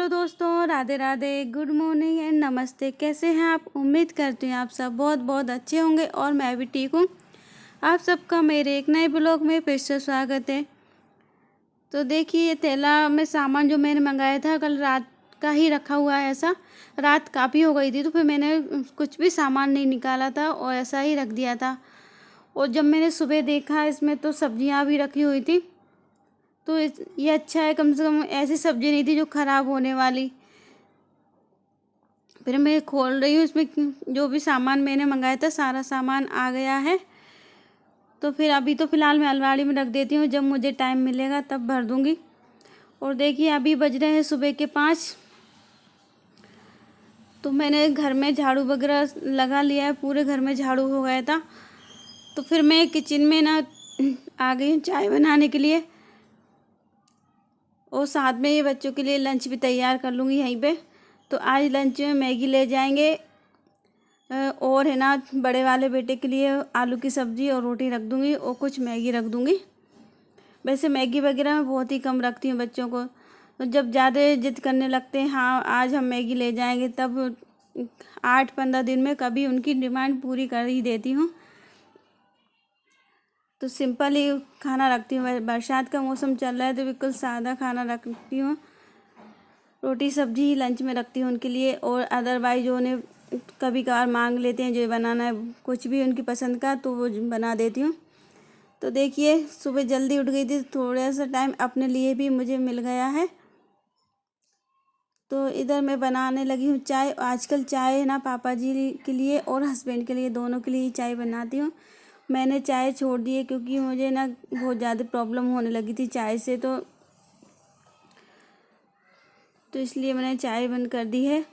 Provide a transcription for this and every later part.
Hello दोस्तों, Radhe Radhe, good morning and नमस्ते। कैसे हैं आप? उम्मीद करती हूँ आप सब बहुत बहुत अच्छे होंगे और मैं भी ठीक हूँ। आप सबका मेरे एक नए ब्लॉग में फिर से स्वागत है। तो देखिए, ये थैला में सामान जो मैंने मंगाया था कल रात का ही रखा हुआ है। ऐसा रात काफ़ी हो गई थी तो फिर मैंने कुछ भी सामान नहीं निकाला था और ऐसा ही रख दिया था। और जब मैंने सुबह देखा इसमें तो सब्जियाँ भी रखी हुई थी, तो ये अच्छा है, कम से कम ऐसी सब्जी नहीं थी जो ख़राब होने वाली। फिर मैं खोल रही हूँ, इसमें जो भी सामान मैंने मंगाया था सारा सामान आ गया है। तो फिर अभी तो फ़िलहाल मैं अलमारी में रख देती हूँ, जब मुझे टाइम मिलेगा तब भर दूँगी। और देखिए, अभी बज रहे हैं सुबह के 5। तो मैंने घर में झाड़ू वगैरह लगा लिया है, पूरे घर में झाड़ू हो गया था। तो फिर मैं किचन में ना आ गई हूँ चाय बनाने के लिए, और साथ में ये बच्चों के लिए लंच भी तैयार कर लूँगी यहीं पे। तो आज लंच में मैगी ले जाएंगे, और है ना बड़े वाले बेटे के लिए आलू की सब्ज़ी और रोटी रख दूँगी और कुछ मैगी रख दूँगी। वैसे मैगी वगैरह मैं बहुत ही कम रखती हूँ बच्चों को, तो जब ज़्यादा जिद करने लगते हैं हाँ आज हम मैगी ले जाएंगे, तब 8-15 दिन में कभी उनकी डिमांड पूरी कर ही देती हूँ। तो सिंपल ही खाना रखती हूँ। बरसात का मौसम चल रहा है तो बिल्कुल सादा खाना रखती हूँ। रोटी सब्जी ही लंच में रखती हूँ उनके लिए, और अदरवाइज जो उन्हें कभी कभार मांग लेते हैं जो बनाना है कुछ भी उनकी पसंद का, तो वो बना देती हूँ। तो देखिए, सुबह जल्दी उठ गई थी, थोड़ा सा टाइम अपने लिए भी मुझे मिल गया है। तो इधर मैं बनाने लगी हूँ चाय। आजकल चाय है ना पापा जी के लिए और हस्बैंड के लिए, दोनों के लिए ही चाय बनाती हूँ। मैंने चाय छोड़ दी है क्योंकि मुझे ना बहुत ज़्यादा प्रॉब्लम होने लगी थी चाय से, तो इसलिए मैंने चाय बंद कर दी है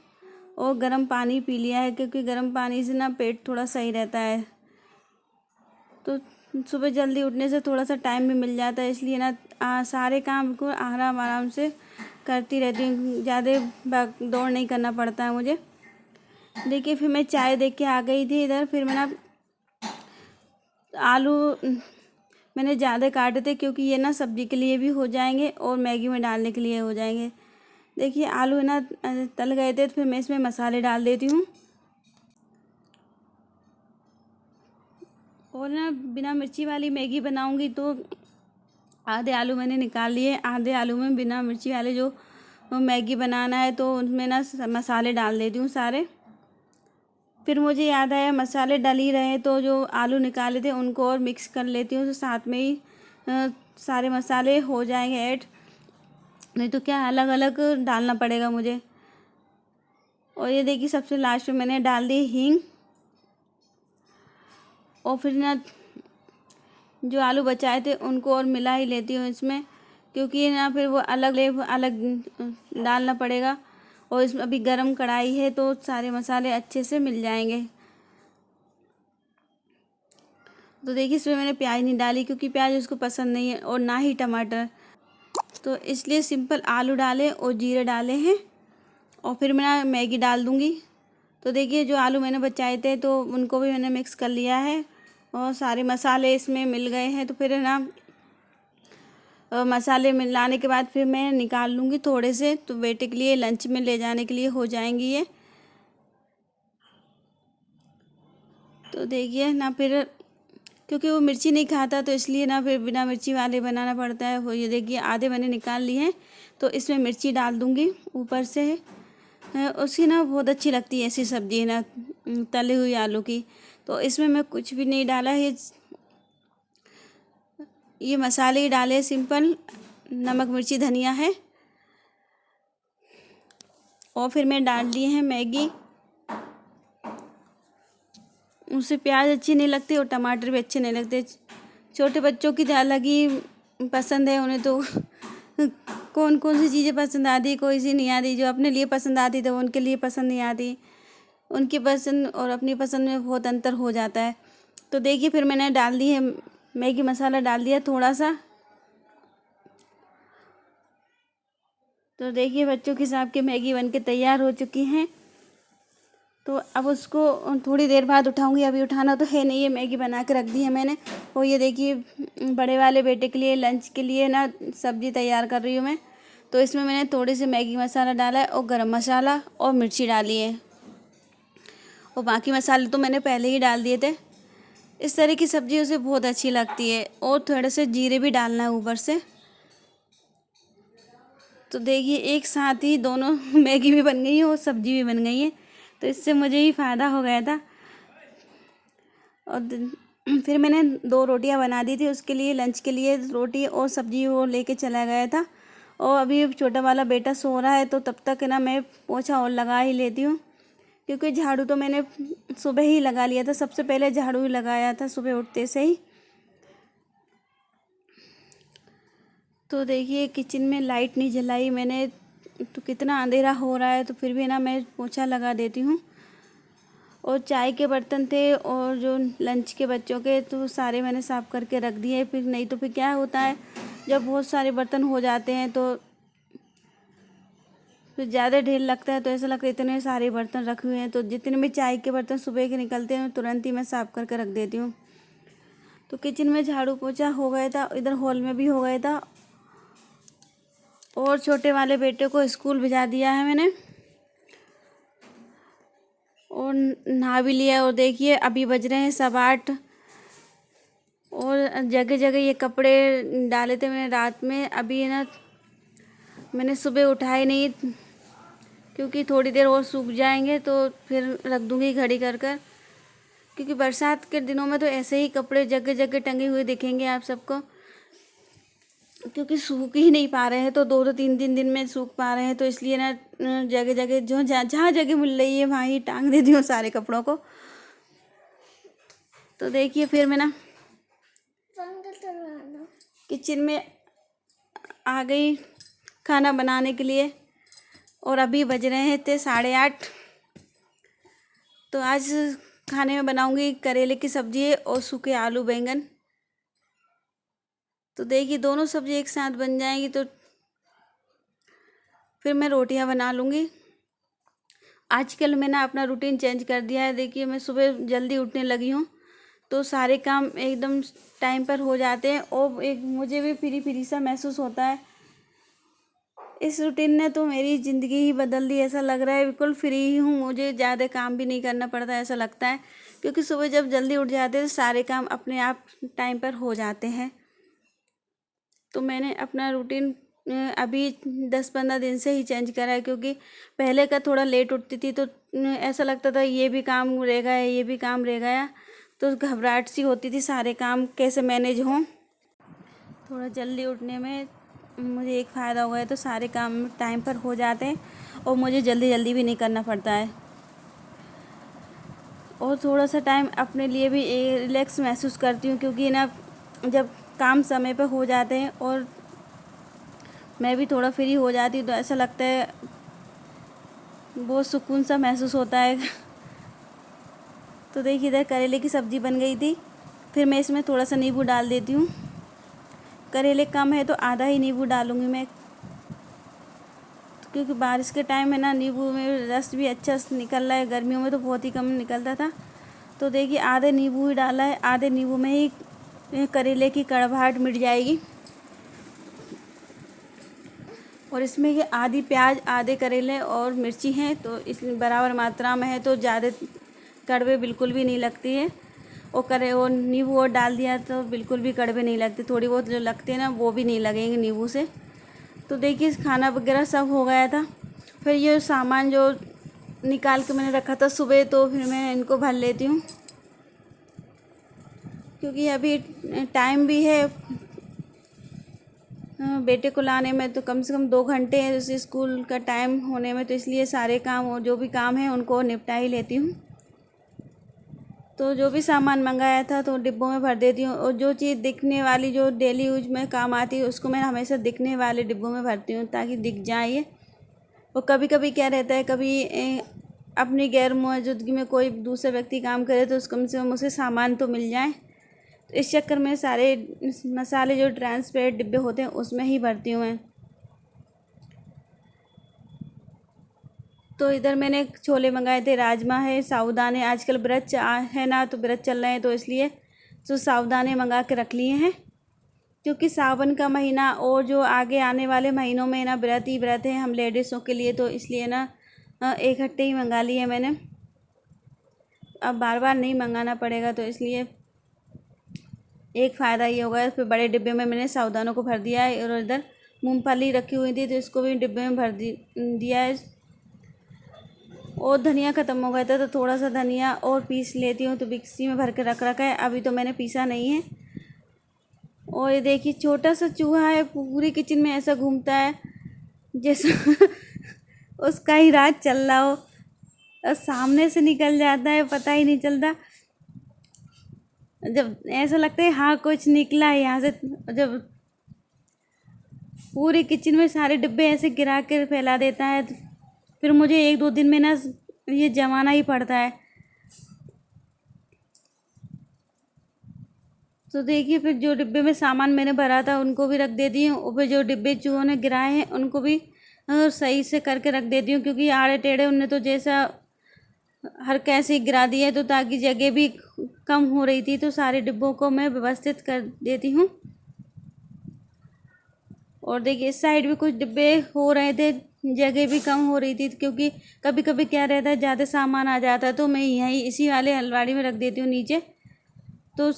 और गर्म पानी पी लिया है, क्योंकि गर्म पानी से ना पेट थोड़ा सही रहता है। तो सुबह जल्दी उठने से थोड़ा सा टाइम भी मिल जाता है, इसलिए ना सारे काम को आराम आराम से करती रहती हूँ, ज़्यादा दौड़ नहीं करना पड़ता है मुझे। देखिए, फिर मैं चाय देख के आ गई थी इधर। फिर मैं ना आलू मैंने ज़्यादा काटे थे क्योंकि ये ना सब्ज़ी के लिए भी हो जाएंगे और मैगी में डालने के लिए हो जाएंगे। देखिए, आलू है ना तल गए थे, तो फिर मैं इसमें मसाले डाल देती हूँ। और ना बिना मिर्ची वाली मैगी बनाऊँगी तो आधे आलू मैंने निकाल लिए, आधे आलू में बिना मिर्ची वाले जो मैगी बनाना है तो उनमें ना मसाले डाल देती हूँ सारे। फिर मुझे याद आया मसाले डल ही रहे, तो जो आलू निकाले थे उनको और मिक्स कर लेती हूँ, तो साथ में ही सारे मसाले हो जाएंगे ऐड, नहीं तो क्या अलग अलग डालना पड़ेगा मुझे। और ये देखिए, सबसे लास्ट में मैंने डाल दी हींग। और फिर ना जो आलू बचाए थे उनको और मिला ही लेती हूँ इसमें, क्योंकि ना फिर वो अलग अलग डालना पड़ेगा। और इसमें अभी गरम कढ़ाई है तो सारे मसाले अच्छे से मिल जाएंगे। तो देखिए, इसमें मैंने प्याज नहीं डाली क्योंकि प्याज उसको पसंद नहीं है, और ना ही टमाटर, तो इसलिए सिंपल आलू डाले और जीरे डाले हैं। और फिर मैं मैगी डाल दूँगी। तो देखिए, जो आलू मैंने बचाए थे तो उनको भी मैंने मिक्स कर लिया है और सारे मसाले इसमें मिल गए हैं। तो फिर ना मसाले मिलाने के बाद फिर मैं निकाल लूँगी थोड़े से, तो बेटे के लिए लंच में ले जाने के लिए हो जाएंगी ये। तो देखिए ना, फिर क्योंकि वो मिर्ची नहीं खाता तो इसलिए ना फिर बिना मिर्ची वाले बनाना पड़ता है। वो ये देखिए, आधे मैंने निकाल लिए हैं, तो इसमें मिर्ची डाल दूँगी ऊपर से। उसकी ना बहुत अच्छी लगती है ऐसी सब्ज़ी है ना, तली हुई आलू की। तो इसमें मैं कुछ भी नहीं डाला है, ये मसाले ही डाले, सिंपल नमक मिर्ची धनिया है। और फिर मैं डाल दिए हैं मैगी। उनसे प्याज अच्छी नहीं लगती और टमाटर भी अच्छे नहीं लगते। छोटे बच्चों की तो अलग ही पसंद है, उन्हें तो कौन कौन सी चीज़ें पसंद आती, कोई सी नहीं आती। जो अपने लिए पसंद आती तो उनके लिए पसंद नहीं आती। उनकी पसंद और अपनी पसंद में बहुत अंतर हो जाता है। तो देखिए, फिर मैंने डाल दी है मैगी मसाला, डाल दिया थोड़ा सा। तो देखिए, बच्चों के हिसाब की मैगी बनके तैयार हो चुकी हैं। तो अब उसको थोड़ी देर बाद उठाऊंगी, अभी उठाना तो है नहीं, ये मैगी बना के रख दी है मैंने। और ये देखिए, बड़े वाले बेटे के लिए लंच के लिए ना सब्ज़ी तैयार कर रही हूँ मैं। तो इसमें मैंने थोड़ी सी मैगी मसाला डाला है और गरम मसाला और मिर्ची डाली है, और बाकी मसाले तो मैंने पहले ही डाल दिए थे। इस तरह की सब्ज़ी उसे बहुत अच्छी लगती है, और थोड़े से जीरे भी डालना है ऊपर से। तो देखिए एक साथ ही दोनों मैगी भी बन गई है और सब्ज़ी भी बन गई है, तो इससे मुझे ही फ़ायदा हो गया था। और फिर मैंने 2 रोटियां बना दी थी उसके लिए, लंच के लिए रोटी और सब्ज़ी वो लेके चला गया था। और अभी छोटा वाला बेटा सो रहा है, तो तब तक ना मैं पोछा और लगा ही लेती हूँ, क्योंकि झाड़ू तो मैंने सुबह ही लगा लिया था, सबसे पहले झाड़ू ही लगाया था सुबह उठते से ही। तो देखिए किचन में लाइट नहीं जलाई मैंने, तो कितना अंधेरा हो रहा है, तो फिर भी ना मैं पोछा लगा देती हूँ। और चाय के बर्तन थे और जो लंच के बच्चों के, तो सारे मैंने साफ़ करके रख दिए। फिर नहीं तो फिर क्या होता है, जब बहुत सारे बर्तन हो जाते हैं तो फिर ज़्यादा ढेर लगता है, तो ऐसा लगता है इतने सारे बर्तन रखे हुए हैं। तो जितने भी चाय के बर्तन सुबह के निकलते हैं तुरंत ही मैं साफ़ करके रख देती हूँ। तो किचन में झाड़ू पोछा हो गया था, इधर हॉल में भी हो गया था, और छोटे वाले बेटे को स्कूल भिजा दिया है मैंने, और नहा भी लिया। और देखिए अभी बज रहे हैं 8:15, और जगह जगह ये कपड़े डाले थे मैंने रात में, अभी ना मैंने सुबह उठाए नहीं, क्योंकि थोड़ी देर और सूख जाएंगे तो फिर रख दूँगी घड़ी कर कर, क्योंकि बरसात के दिनों में तो ऐसे ही कपड़े जगह जगह टंगे हुए दिखेंगे आप सबको, क्योंकि सूख ही नहीं पा रहे हैं, तो 2-2 3-3 दिन में सूख पा रहे हैं। तो इसलिए ना जगह जगह जो जहाँ जगह मिल रही है वहाँ ही टांग देती हूँ सारे कपड़ों को। तो देखिए फिर मैं ना किचन में आ गई खाना बनाने के लिए, और अभी बज रहे थे 8:30। तो आज खाने में बनाऊंगी करेले की सब्ज़ी और सूखे आलू बैंगन। तो देखिए दोनों सब्ज़ी एक साथ बन जाएंगी, तो फिर मैं रोटियां बना लूँगी। आजकल मैंने अपना रूटीन चेंज कर दिया है। देखिए मैं सुबह जल्दी उठने लगी हूँ, तो सारे काम एकदम टाइम पर हो जाते हैं, और एक मुझे भी फ्री फ्री सा महसूस होता है। इस रूटीन ने तो मेरी ज़िंदगी ही बदल दी, ऐसा लग रहा है बिल्कुल फ्री हूँ, मुझे ज़्यादा काम भी नहीं करना पड़ता ऐसा लगता है, क्योंकि सुबह जब जल्दी उठ जाते हैं तो सारे काम अपने आप टाइम पर हो जाते हैं। तो मैंने अपना रूटीन अभी 10-15 दिन से ही चेंज करा है, क्योंकि पहले का थोड़ा लेट उठती थी, तो ऐसा लगता था ये भी काम रह गया, ये भी काम रह गया, तो घबराहट सी होती थी सारे काम कैसे मैनेज हों। थोड़ा जल्दी उठने में मुझे एक फ़ायदा हुआ है, तो सारे काम टाइम पर हो जाते हैं, और मुझे जल्दी जल्दी भी नहीं करना पड़ता है, और थोड़ा सा टाइम अपने लिए भी रिलैक्स महसूस करती हूँ, क्योंकि ना जब काम समय पर हो जाते हैं और मैं भी थोड़ा फ्री हो जाती हूँ, तो ऐसा लगता है बहुत सुकून सा महसूस होता है। तो देखिए इधर करेले की सब्ज़ी बन गई थी, फिर मैं इसमें थोड़ा सा नींबू डाल देती हूँ। करेले कम है तो आधा ही नींबू डालूँगी मैं, क्योंकि बारिश के टाइम में ना नींबू में रस भी अच्छा निकल रहा है, गर्मियों में तो बहुत ही कम निकलता था। तो देखिए आधे नींबू ही डाला है, आधे नींबू में ही करेले की कड़वाहट मिट जाएगी। और इसमें ये आधी प्याज, आधे करेले और मिर्ची हैं, तो इस बराबर मात्रा में है, तो ज़्यादा कड़वे बिल्कुल भी नहीं लगती है। और नींबू और डाल दिया तो बिल्कुल भी कड़वे नहीं लगते, थोड़ी बहुत जो लगते हैं ना वो भी नहीं लगेंगे नींबू से। तो देखिए खाना वगैरह सब हो गया था। फिर ये सामान जो निकाल के मैंने रखा था सुबह, तो फिर मैं इनको भर लेती हूँ, क्योंकि अभी टाइम भी है बेटे को लाने में, तो कम से कम 2 घंटे हैं उसे स्कूल का टाइम होने में, तो इसलिए सारे काम और जो भी काम है उनको निपटा ही लेती हूँ। तो जो भी सामान मंगाया था तो डिब्बों में भर देती हूँ, और जो चीज़ दिखने वाली जो डेली यूज में काम आती है उसको मैं हमेशा दिखने वाले डिब्बों में भरती हूँ, ताकि दिख जाए ये। और कभी कभी क्या रहता है, कभी अपनी गैर मौजूदगी में कोई दूसरा व्यक्ति काम करे, तो कम से कम उसे सामान तो मिल जाए। तो इस चक्कर में सारे मसाले जो ट्रांसपेरेंट डिब्बे होते हैं उसमें ही भरती हूँ मैं। तो इधर मैंने छोले मंगाए थे, राजमा है, साबूदाने, आजकल व्रत है ना, तो व्रत चल रहे हैं, तो इसलिए तो साबूदाने मंगा के रख लिए हैं। क्योंकि सावन का महीना और जो आगे आने वाले महीनों में ना व्रत ही व्रत है हम लेडीज़ों के लिए, तो इसलिए ना इकट्ठे ही मंगा लिए मैंने। अब बार बार नहीं मंगाना पड़ेगा, तो इसलिए एक फ़ायदा ये होगा। फिर बड़े डिब्बे में मैंने साबूदानों को भर दिया है, और इधर मूंगफली रखी हुई थी तो इसको भी डिब्बे में भर दिया है। और धनिया ख़त्म हो गया था तो थोड़ा सा धनिया और पीस लेती हूँ, तो मिक्सी में भर के रख रखा है, अभी तो मैंने पीसा नहीं है। और ये देखिए छोटा सा चूहा है, पूरी किचन में ऐसा घूमता है जैसे उसका ही राज चल रहा हो, और सामने से निकल जाता है, पता ही नहीं चलता। जब ऐसा लगता है हाँ कुछ निकला है यहाँ से, जब पूरी किचन में सारे डिब्बे ऐसे गिरा कर फैला देता है, तो फिर मुझे 1-2 दिन में ना ये जमाना ही पड़ता है। तो देखिए फिर जो डिब्बे में सामान मैंने भरा था उनको भी रख देती हूँ, और फिर जो डिब्बे चूहों ने गिराए हैं उनको भी सही से करके रख देती हूँ, क्योंकि आड़े टेढ़े उनने तो जैसा हर कैसे ही गिरा दिया है, तो ताकि जगह भी कम हो रही थी, तो सारे डिब्बों को मैं व्यवस्थित कर देती हूँ। और देखिए इस साइड भी कुछ डिब्बे हो रहे थे, जगह भी कम हो रही थी, क्योंकि कभी कभी क्या रहता है ज़्यादा सामान आ जाता है, तो मैं यहीं इसी वाले अलमारी में रख देती हूँ नीचे, तो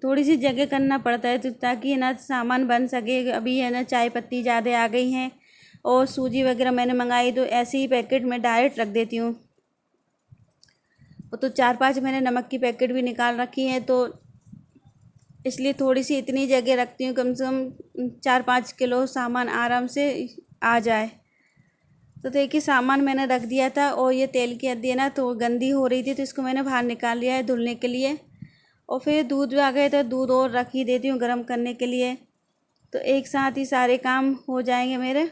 थोड़ी सी जगह करना पड़ता है, तो ताकि है ना सामान बन सके। अभी है ना चाय पत्ती ज़्यादा आ गई हैं, और सूजी वगैरह मैंने मंगाई, तो ऐसे ही पैकेट में डायरेक्ट रख देती हूँ। तो 4-5 मैंने नमक की पैकेट भी निकाल रखी हैं, तो इसलिए थोड़ी सी इतनी जगह रखती हूँ, कम से कम 4-5 किलो सामान आराम से आ जाए। तो देखिए सामान मैंने रख दिया था, और ये तेल की हड्डी है ना तो गंदी हो रही थी, तो इसको मैंने बाहर निकाल लिया है धुलने के लिए। और फिर दूध भी आ गए, तो दूध और रख ही देती हूँ गर्म करने के लिए, तो एक साथ ही सारे काम हो जाएंगे मेरे।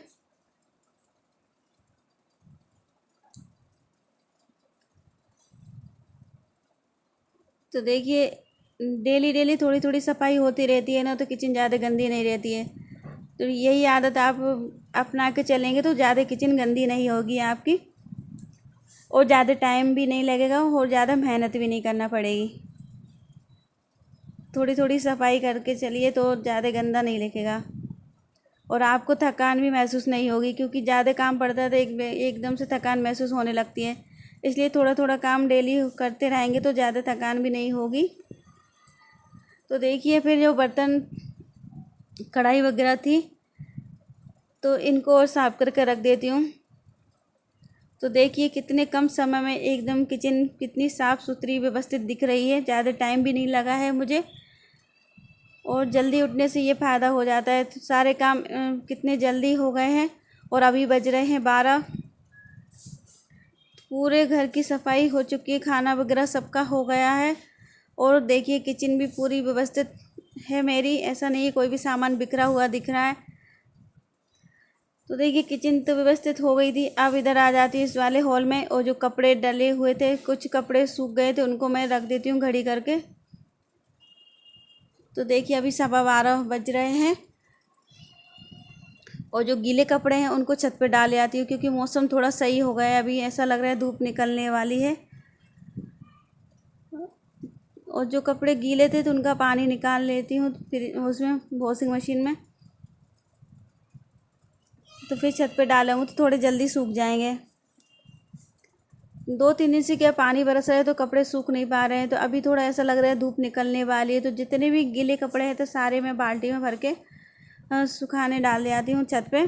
तो देखिए डेली डेली थोड़ी थोड़ी सफाई होती रहती है ना, तो किचन ज़्यादा गंदी नहीं रहती है। तो यही आदत आप अपना के चलेंगे तो ज़्यादा किचन गंदी नहीं होगी आपकी, और ज़्यादा टाइम भी नहीं लगेगा, और ज़्यादा मेहनत भी नहीं करना पड़ेगी। थोड़ी थोड़ी सफाई करके चलिए तो ज़्यादा गंदा नहीं लगेगा, और आपको थकान भी महसूस नहीं होगी, क्योंकि ज़्यादा काम पड़ता है तो एकदम से थकान महसूस होने लगती है। इसलिए थोड़ा थोड़ा काम डेली करते रहेंगे तो ज़्यादा थकान भी नहीं होगी। तो देखिए फिर जो बर्तन कढ़ाई वगैरह थी, तो इनको और साफ करके रख देती हूँ। तो देखिए कितने कम समय में एकदम किचन कितनी साफ़ सुथरी व्यवस्थित दिख रही है, ज़्यादा टाइम भी नहीं लगा है मुझे, और जल्दी उठने से ये फ़ायदा हो जाता है। तो सारे काम कितने जल्दी हो गए हैं, और अभी बज रहे हैं 12। पूरे घर की सफाई हो चुकी है, खाना वगैरह सबका हो गया है, और देखिए किचन भी पूरी व्यवस्थित है मेरी, ऐसा नहीं है कोई भी सामान बिखरा हुआ दिख रहा है। तो देखिए किचन तो व्यवस्थित हो गई थी। अब इधर आ जाती है इस वाले हॉल में, और जो कपड़े डले हुए थे, कुछ कपड़े सूख गए थे, उनको मैं रख देती हूँ घड़ी करके। तो देखिए अभी 12:15 बज रहे हैं, और जो गीले कपड़े हैं उनको छत पे डाल आती हूँ, क्योंकि मौसम थोड़ा सही हो गया है, अभी ऐसा लग रहा है धूप निकलने वाली है। और जो कपड़े गीले थे तो उनका पानी निकाल लेती हूँ फिर उसमें वॉशिंग मशीन में, तो फिर छत पे डालूँगी तो थोड़े जल्दी सूख जाएंगे। 2-3 दिन से क्या पानी बरस रहा है, तो कपड़े सूख नहीं पा रहे हैं, तो अभी थोड़ा ऐसा लग रहा है धूप निकलने वाली है, तो जितने भी गीले कपड़े हैं तो सारे मैं बाल्टी में भर के सुखाने डाल दे आती हूँ छत पे।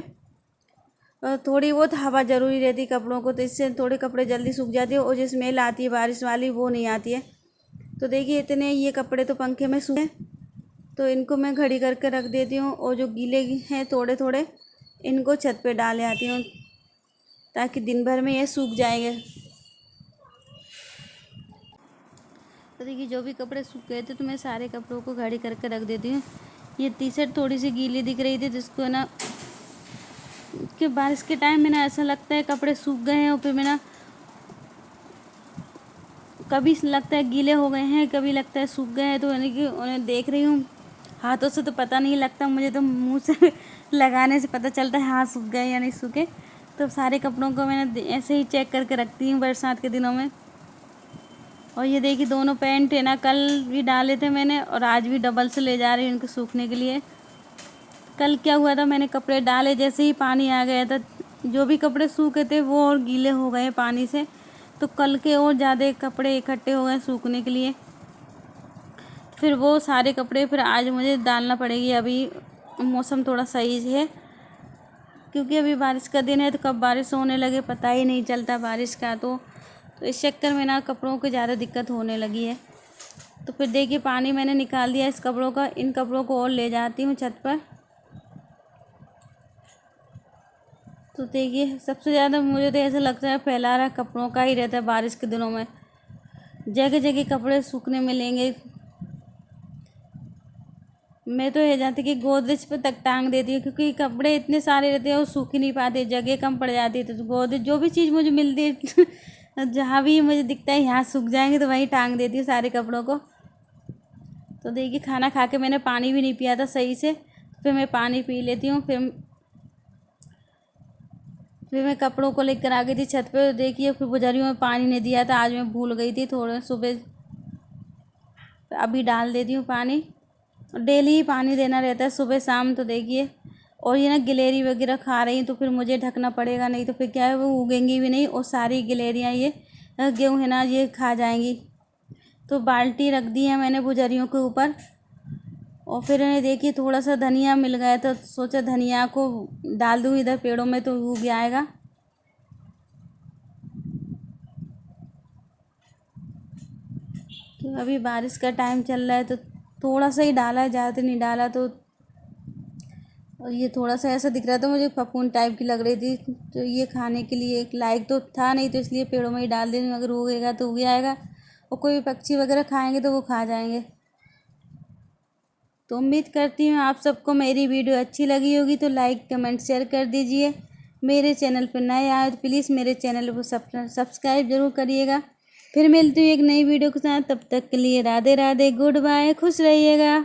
थोड़ी बहुत हवा ज़रूरी रहती है कपड़ों को, तो इससे थोड़े कपड़े जल्दी सूख जाते हैं, और जो स्मेल आती है बारिश वाली वो नहीं आती है। तो देखिए इतने ये कपड़े तो पंखे में सूखे, तो इनको मैं घड़ी करके रख देती हूँ, और जो गीले हैं थोड़े थोड़े इनको छत पे डाल आती हूँ, ताकि दिन भर में ये सूख जाएंगे। तो देखिए जो भी कपड़े सूख गए थे तो मैं सारे कपड़ों को घड़ी करके रख देती हूँ। ये टी शर्ट थोड़ी सी गीली दिख रही थी, जिसको ना कि बारिश के टाइम में ना ऐसा लगता है कपड़े सूख गए हैं, और फिर मैं ना कभी लगता है गीले हो गए हैं, कभी लगता है सूख गए हैं, तो यानी कि उन्हें देख रही हूँ। हाथों से तो पता नहीं लगता मुझे, तो मुंह से लगाने से पता चलता है हाथ सूख गए या नहीं सूखे। तो सारे कपड़ों को मैंने ऐसे ही चेक करके रखती हूँ बरसात के दिनों में। और ये देखिए दोनों पैंट है ना, कल भी डाले थे मैंने और आज भी डबल से ले जा रही हूँ इनको सूखने के लिए। कल क्या हुआ था, मैंने कपड़े डाले, जैसे ही पानी आ गया था, जो भी कपड़े सूखे थे वो और गीले हो गए पानी से, तो कल के और ज़्यादा कपड़े इकट्ठे हो गए सूखने के लिए। फिर वो सारे कपड़े फिर आज मुझे डालना पड़ेगी। अभी मौसम थोड़ा सही है, क्योंकि अभी बारिश का दिन है, तो कब बारिश होने लगे पता ही नहीं चलता बारिश का। तो इस चक्कर में ना कपड़ों की ज़्यादा दिक्कत होने लगी है। तो फिर देखिए पानी मैंने निकाल दिया इस कपड़ों का, इन कपड़ों को और ले जाती हूँ छत पर। तो देखिए सबसे ज़्यादा मुझे तो ऐसा लगता है फैला रहा कपड़ों का ही रहता है बारिश के दिनों में, जगह जगह कपड़े सूखने मिलेंगे। मैं तो ये जानती कि गोदरेज पे तक टांग देती हूँ, क्योंकि कपड़े इतने सारे रहते हैं और सूख ही नहीं पाते, जगह कम पड़ जाती है। तो गोदरेज जो भी चीज़ मुझे मिलती है जहाँ भी मुझे दिखता है यहाँ सूख जाएंगे, तो वहीं टांग देती हूँ सारे कपड़ों को। तो देखिए खाना खा के मैंने पानी भी नहीं पिया था सही से, फिर मैं पानी पी लेती हूँ। फिर मैं कपड़ों को लेकर आ गई थी छत पे। देखिए फिर गुजरियों में पानी नहीं दिया था, आज मैं भूल गई थी थोड़ा सुबह। अभी डाल देती हूँ पानी, डेली ही पानी देना रहता है सुबह शाम। तो देखिए, और ये ना गिलेरी वगैरह खा रही हैं, तो फिर मुझे ढकना पड़ेगा, नहीं तो फिर क्या है वो उगेंगी भी नहीं और सारी गिलेरियाँ ये गेहूँ है ना ये खा जाएंगी। तो बाल्टी रख दी है मैंने बुजरियों के ऊपर। और फिर इन्हें देखिए थोड़ा सा धनिया मिल गया, तो सोचा धनिया को डाल दूँ इधर पेड़ों में, तो उग आएगा। तो अभी बारिश का टाइम चल रहा है, तो थोड़ा सा ही डाला है, ज़्यादा नहीं डाला। तो और ये थोड़ा सा ऐसा दिख रहा था मुझे, फफूंद टाइप की लग रही थी, तो ये खाने के लिए एक लायक तो था नहीं, तो इसलिए पेड़ों में ही डाल देती हूँ। अगर उगेगा तो उग आएगा, और कोई पक्षी वगैरह खाएंगे तो वो खा जाएंगे। तो उम्मीद करती हूँ आप सबको मेरी वीडियो अच्छी लगी होगी, तो लाइक कमेंट शेयर कर दीजिए। मेरे चैनल पर नए आए तो प्लीज़ मेरे चैनल को सब्सक्राइब ज़रूर करिएगा। फिर मिलती हूँ एक नई वीडियो के साथ, तब तक के लिए राधे राधे, गुड बाय, खुश रहिएगा।